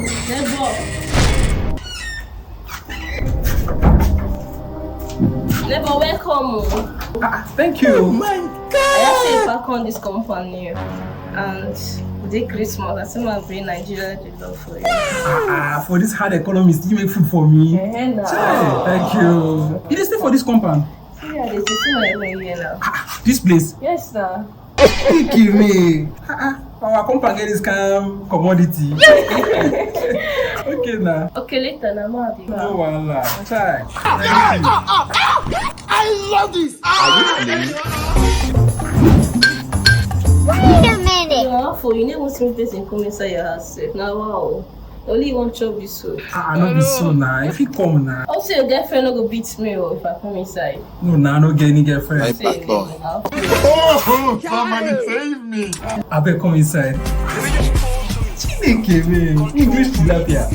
Neighbor. Neighbor, welcome. Thank you. Oh my God! I have to back on this company and this Christmas, I still might bring Nigeria to love for you. For this hard economy, you make food for me. Nah. Thank you. You dey stay for this compound? Yeah, they see my own here now. This place? Yes, sir. Thank you, me. Our compound get this kind of commodity. Okay, now. Okay, later, now, Madi. No wahala. Chai. I love this! Wait a minute! For you never see me person come inside your house safe. Now, wow. Only one chop this food. No be so now. If you come now. Also, your girlfriend no go beat me if I come inside. No, now no get any girlfriend. Somebody save me! I better come inside. Chineke, man. English tilapia.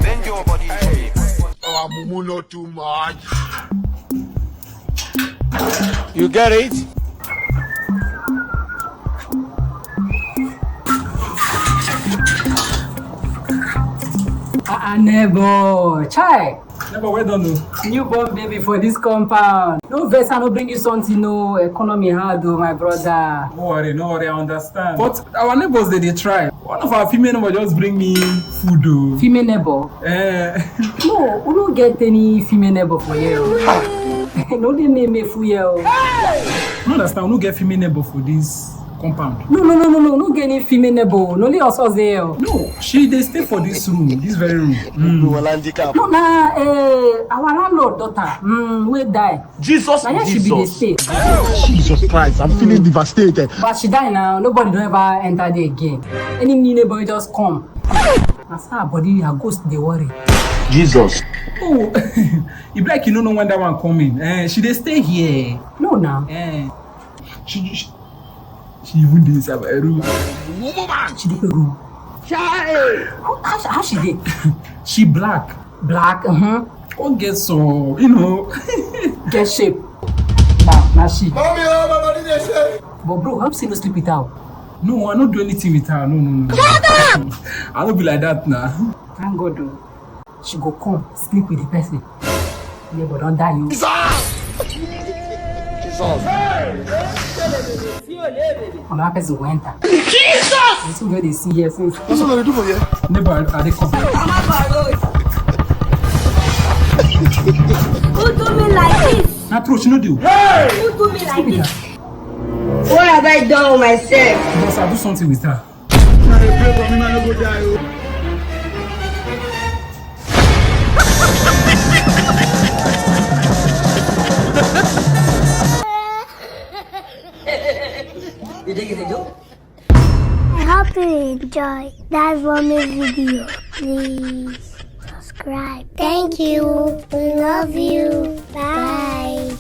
Bend your body. Oh, Mumu, not too much. You get it? Neighbor, chai. Never well done, no. Newborn baby for this compound. No vex, I no bring you something, no economy hard, oh my brother. No worry, I understand. But our neighbors, they try. One of our female neighbors just bring me food, though. Female neighbor? No, we don't get any female neighbor for you. No, they name me for you. No understand, we don't get female neighbor for this compound. No get any female neighbor. No, only us there. No, they stay for this room, this very room. No, our landlord daughter, we die. Jesus, now she be the stay. Jesus Christ, I'm feeling devastated. But she die now, nobody don't ever enter there again. Any new neighbor just come. That's her body, her ghost, they worry. Jesus. Oh, you be like you don't know when that one coming. She they stay here. No, now. She even did inside my room. She did a room. How she did? She black. Black, Oh, get so, get shape. Now she. But bro, how you no sleep with her? No, I don't do anything with her. No. I don't be like that now. Thank God, though. She go come, sleep with the person. Yeah, but don't die, you. Another person go enter. Jesus! This is where they see here since. What's what they do for you? Never are they come. Who do me like this? Now, true, she no do. Who do me like this? What have I done with myself? Because I do something with her. Now they pray for me, man, I go die. I hope you enjoy that Roman video. Please subscribe. Thank you. We love you. Bye.